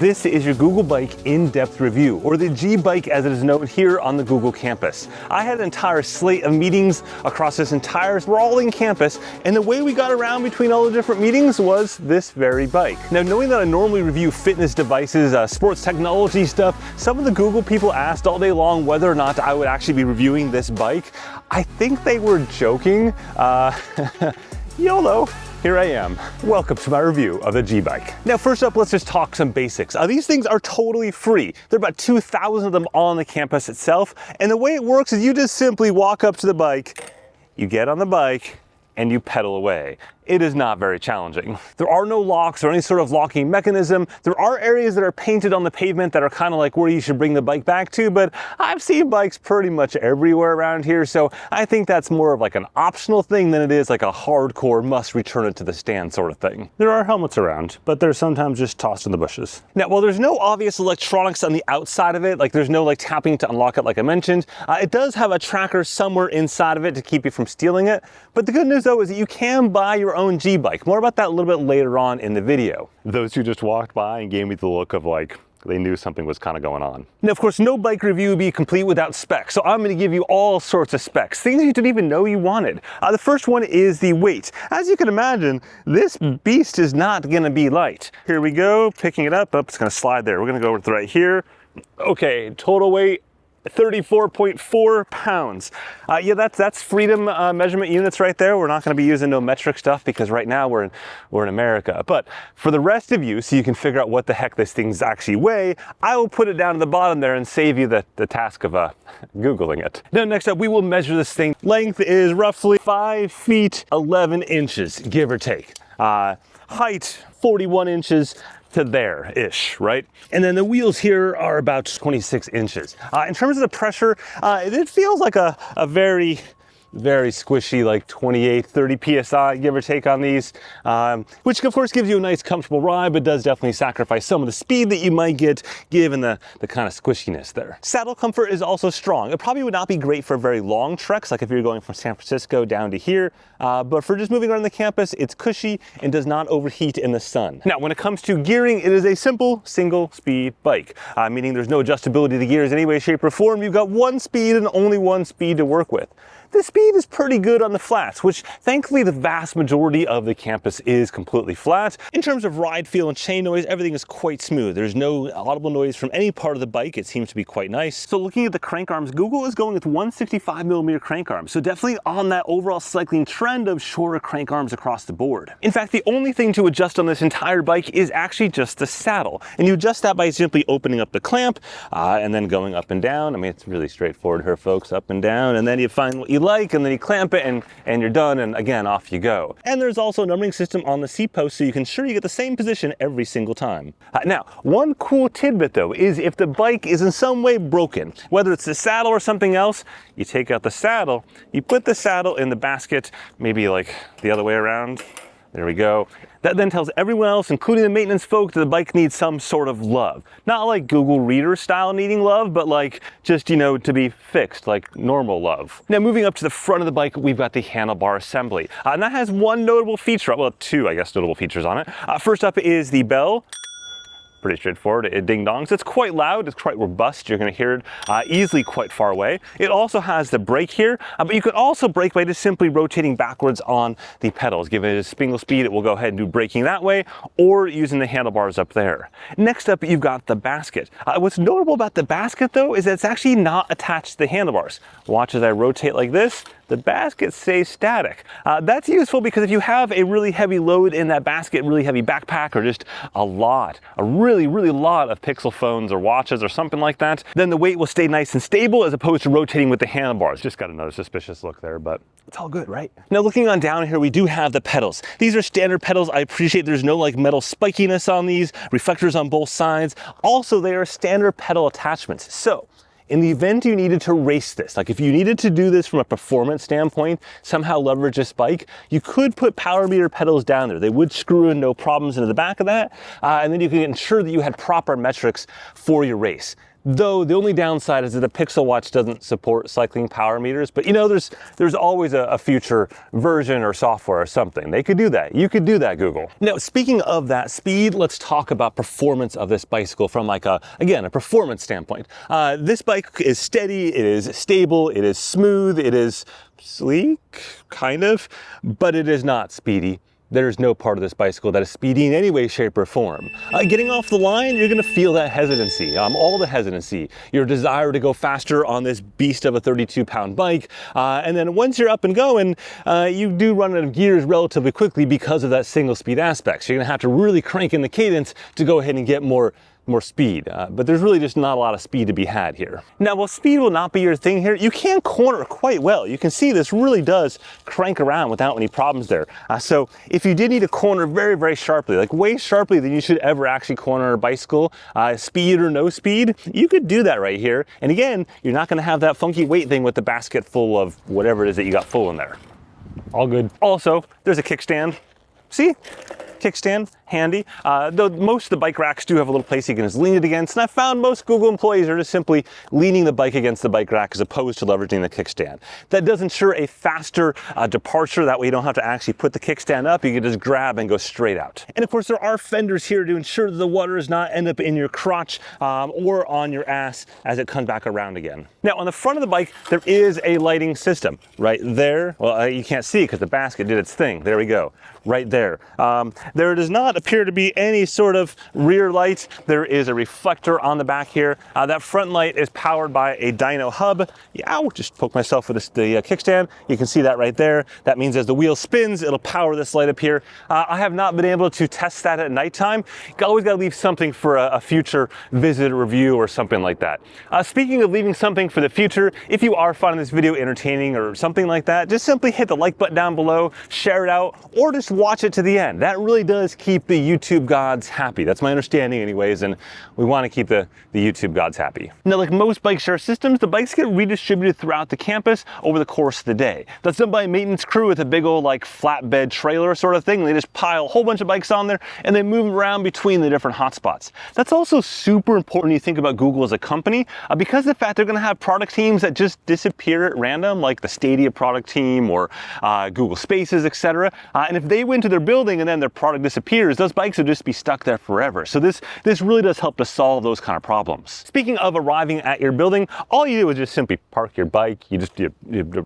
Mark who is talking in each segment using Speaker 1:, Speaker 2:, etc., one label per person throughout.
Speaker 1: This is your Google Bike in-depth review, or the G-Bike as it is known here on the Google campus. I had an entire slate of meetings across this entire sprawling campus, and the way we got around between all the different meetings was this very bike. Now, knowing that I normally review fitness devices, sports technology stuff, some of the Google people asked all day long whether or not I would actually be reviewing this bike. I think they were joking. YOLO. Here I am. Welcome to my review of the G-Bike. Now, first up, let's just talk some basics. These things are totally free. There are about 2,000 of them on the campus itself. And the way it works is you just simply walk up to the bike, you get on the bike, and you pedal away. It is not very challenging. There are no locks or any sort of locking mechanism. There are areas that are painted on the pavement that are kind of like where you should bring the bike back to, but I've seen bikes pretty much everywhere around here, so I think that's more of like an optional thing than it is like a hardcore must return it to the stand sort of thing. There are helmets around, but they're sometimes just tossed in the bushes. Now, while there's no obvious electronics on the outside of it, like there's no like tapping to unlock it like I mentioned, it does have a tracker somewhere inside of it to keep you from stealing it. But the good news though is that you can buy your own G-Bike. More about that a little bit later on in the video. Those who just walked by and gave me the look of like, they knew something was kind of going on. Now, of course, no bike review would be complete without specs, so I'm going to give you all sorts of specs, things you didn't even know you wanted. The first one is the weight. As you can imagine, this beast is not going to be light. Here we go, picking it up. Oh, it's going to slide there. We're going to go with right here. Okay, total weight, 34.4 pounds. Yeah, that's freedom measurement units right there. We're not going to be using no metric stuff because right now we're in America. But for the rest of you, so you can figure out what the heck this thing's actually weigh, I will put it down to the bottom there and save you the task of Googling it. Now, next up, we will measure this thing. Length is roughly 5 feet 11 inches, give or take. Height, 41 inches. To there-ish, right? And then the wheels here are about 26 inches. In terms of the pressure, it feels like a very squishy, like 28, 30 PSI, give or take on these, which of course gives you a nice comfortable ride, but does definitely sacrifice some of the speed that you might get given the kind of squishiness there. Saddle comfort is also strong. It probably would not be great for very long treks, like if you're going from San Francisco down to here, but for just moving around the campus, it's cushy and does not overheat in the sun. Now, when it comes to gearing, it is a simple single speed bike, meaning there's no adjustability to the gears in any way, shape, or form. You've got one speed and only one speed to work with. The speed is pretty good on the flats, which thankfully the vast majority of the campus is completely flat. In terms of ride feel and chain noise, everything is quite smooth. There's no audible noise from any part of the bike. It seems to be quite nice. So looking at the crank arms, Google is going with 165mm crank arms. So definitely on that overall cycling trend of shorter crank arms across the board. In fact, the only thing to adjust on this entire bike is actually just the saddle. And you adjust that by simply opening up the clamp and then going up and down. I mean, it's really straightforward here, folks, up and down. And then you find what you like, and then you clamp it and you're done, and again, off you go. And there's also a numbering system on the seat post, so you can ensure you get the same position every single time. Now, one cool tidbit though is if the bike is in some way broken, whether it's the saddle or something else, you take out the saddle, you put the saddle in the basket, maybe like the other way around. There we go. That then tells everyone else, including the maintenance folk, that the bike needs some sort of love. Not like Google Reader style needing love, but like just, you know, to be fixed, like normal love. Now, moving up to the front of the bike, we've got the handlebar assembly. And that has one notable feature, well, two, I guess, notable features on it. First up is the bell. Pretty straightforward. It ding-dongs. It's quite loud. It's quite robust. You're going to hear it easily quite far away. It also has the brake here, but you could also brake by just simply rotating backwards on the pedals. Give it a single speed, it will go ahead and do braking that way, or using the handlebars up there. Next up, you've got the basket. What's notable about the basket, though, is that it's actually not attached to the handlebars. Watch as I rotate like this. The basket stays static. That's useful because if you have a really heavy load in that basket, really heavy backpack, or just a really lot of Pixel phones or watches or something like that, then the weight will stay nice and stable as opposed to rotating with the handlebars. Just got another suspicious look there, but it's all good, right? Now, looking on down here, we do have the pedals. These are standard pedals. I appreciate there's no like metal spikiness on these, reflectors on both sides. Also, they are standard pedal attachments. So in the event you needed to race this, like if you needed to do this from a performance standpoint, somehow leverage this bike, you could put power meter pedals down there. They would screw in no problems into the back of that, and then you can ensure that you had proper metrics for your race. Though the only downside is that the Pixel Watch doesn't support cycling power meters, but you know, there's always a future version or software or something. They could do that. You could do that, Google. Now, speaking of that speed, let's talk about performance of this bicycle from like again, a performance standpoint. This bike is steady, it is stable, it is smooth, it is sleek, kind of, but it is not speedy. There's no part of this bicycle that is speedy in any way, shape, or form. Getting off the line, you're gonna feel that hesitancy, all the hesitancy, your desire to go faster on this beast of a 32-pound bike. And then once you're up and going, you do run out of gears relatively quickly because of that single speed aspect. So you're gonna have to really crank in the cadence to go ahead and get more speed, but there's really just not a lot of speed to be had here. Now, while speed will not be your thing here, you can corner quite well. You can see this really does crank around without any problems there. So if you did need to corner very, very sharply, like way sharply than you should ever actually corner a bicycle, speed or no speed, you could do that right here. And again, you're not gonna have that funky weight thing with the basket full of whatever it is that you got full in there. All good. Also, there's a kickstand. See? Kickstand, handy. Though most of the bike racks do have a little place you can just lean it against, and I found most Google employees are just simply leaning the bike against the bike rack as opposed to leveraging the kickstand. That does ensure a faster departure. That way you don't have to actually put the kickstand up. You can just grab and go straight out. And of course, there are fenders here to ensure that the water does not end up in your crotch or on your ass as it comes back around again. Now, on the front of the bike, there is a lighting system right there. Well, you can't see because the basket did its thing. There we go, right there. There does not appear to be any sort of rear light. There is a reflector on the back here. That front light is powered by a dyno hub. Yeah, I'll just poke myself with the kickstand. You can see that right there. That means as the wheel spins, it'll power this light up here. I have not been able to test that at nighttime. You always gotta leave something for a future visit or review or something like that. Speaking of leaving something for the future, if you are finding this video entertaining or something like that, just simply hit the like button down below, share it out, or just watch it to the end. That really does keep the YouTube gods happy. That's my understanding anyways, and we want to keep the YouTube gods happy. Now, like most bike share systems, the bikes get redistributed throughout the campus over the course of the day. That's done by a maintenance crew with a big old like flatbed trailer sort of thing. They just pile a whole bunch of bikes on there and they move them around between the different hotspots. That's also super important when you think about Google as a company, because of the fact they're going to have product teams that just disappear at random, like the Stadia product team or Google Spaces, etc. And if they went to their building and then their product disappears, those bikes would just be stuck there forever. So this really does help to solve those kind of problems. Speaking of arriving at your building, all you do is just simply park your bike. You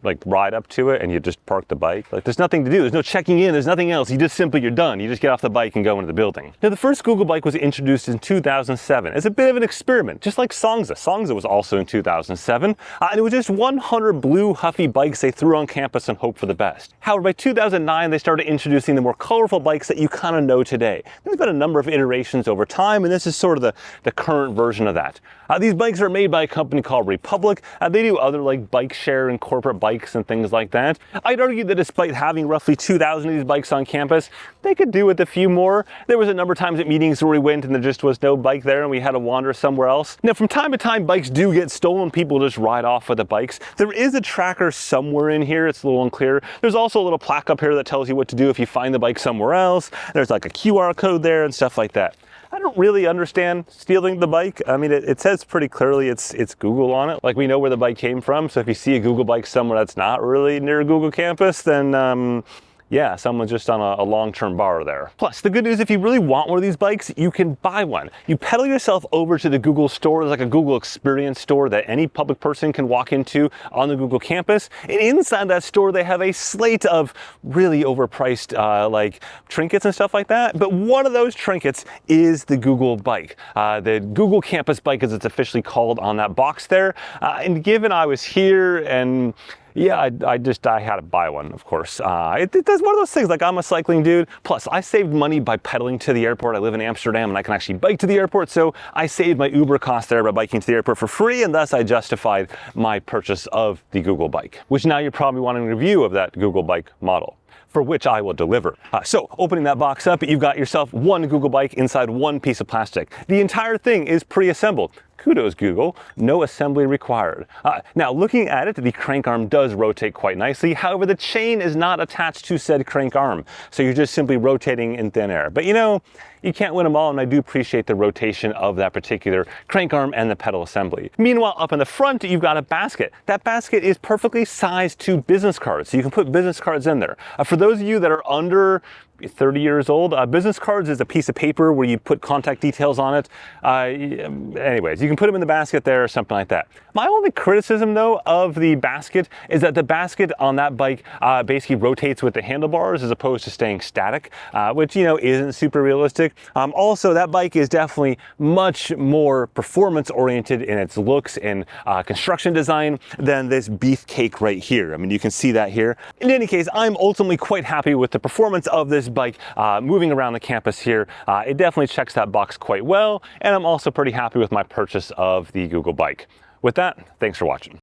Speaker 1: like ride up to it and you just park the bike. Like there's nothing to do. There's no checking in. There's nothing else. You just simply, you're done. You just get off the bike and go into the building. Now, the first Google bike was introduced in 2007. It's a bit of an experiment, just like Songza. Songza was also in 2007. And it was just 100 blue huffy bikes they threw on campus and hoped for the best. However, by 2009, they started introducing the more colorful bikes that you kind of know today. There's been a number of iterations over time, and this is sort of the current version of that. These bikes are made by a company called Republic. They do other like bike share and corporate bikes and things like that. I'd argue that despite having roughly 2,000 of these bikes on campus, they could do with a few more. There was a number of times at meetings where we went and there just was no bike there and we had to wander somewhere else. Now, from time to time, bikes do get stolen. People just ride off with the bikes. There is a tracker somewhere in here. It's a little unclear. There's also a little plaque up here that tells you what to do if you find the bike somewhere else. There's like a QR code there and stuff like that. I don't really understand stealing the bike. I mean, it says pretty clearly it's Google on it. Like, we know where the bike came from. So if you see a Google bike somewhere that's not really near a Google campus, then yeah, someone's just on a long-term borrow there. Plus, the good news, if you really want one of these bikes, you can buy one. You pedal yourself over to the Google store. There's like a Google experience store that any public person can walk into on the Google campus. And inside that store, they have a slate of really overpriced like trinkets and stuff like that. But one of those trinkets is the Google bike. The Google campus bike, as it's officially called on that box there. And given I was here and yeah, I had to buy one, of course. It's one of those things, like, I'm a cycling dude. Plus, I saved money by pedaling to the airport. I live in Amsterdam and I can actually bike to the airport. So I saved my Uber cost there by biking to the airport for free. And thus I justified my purchase of the Google bike, which now you're probably wanting a review of that Google bike model, for which I will deliver. So opening that box up, you've got yourself one Google bike inside one piece of plastic. The entire thing is pre-assembled. Kudos, Google, no assembly required. Now, looking at it, the crank arm does rotate quite nicely. However, the chain is not attached to said crank arm. So you're just simply rotating in thin air. But you know, you can't win them all, and I do appreciate the rotation of that particular crank arm and the pedal assembly. Meanwhile, up in the front, you've got a basket. That basket is perfectly sized to business cards, so you can put business cards in there. For those of you that are under 30 years old, business cards is a piece of paper where you put contact details on it. Anyways, you can put them in the basket there or something like that. My only criticism though of the basket is that the basket on that bike basically rotates with the handlebars as opposed to staying static, which, you know, isn't super realistic. Also, that bike is definitely much more performance oriented in its looks and construction design than this beefcake right here. I mean, you can see that here. In any case, I'm ultimately quite happy with the performance of this bike moving around the campus here. It definitely checks that box quite well, and I'm also pretty happy with my purchase of the Google bike. With that, thanks for watching.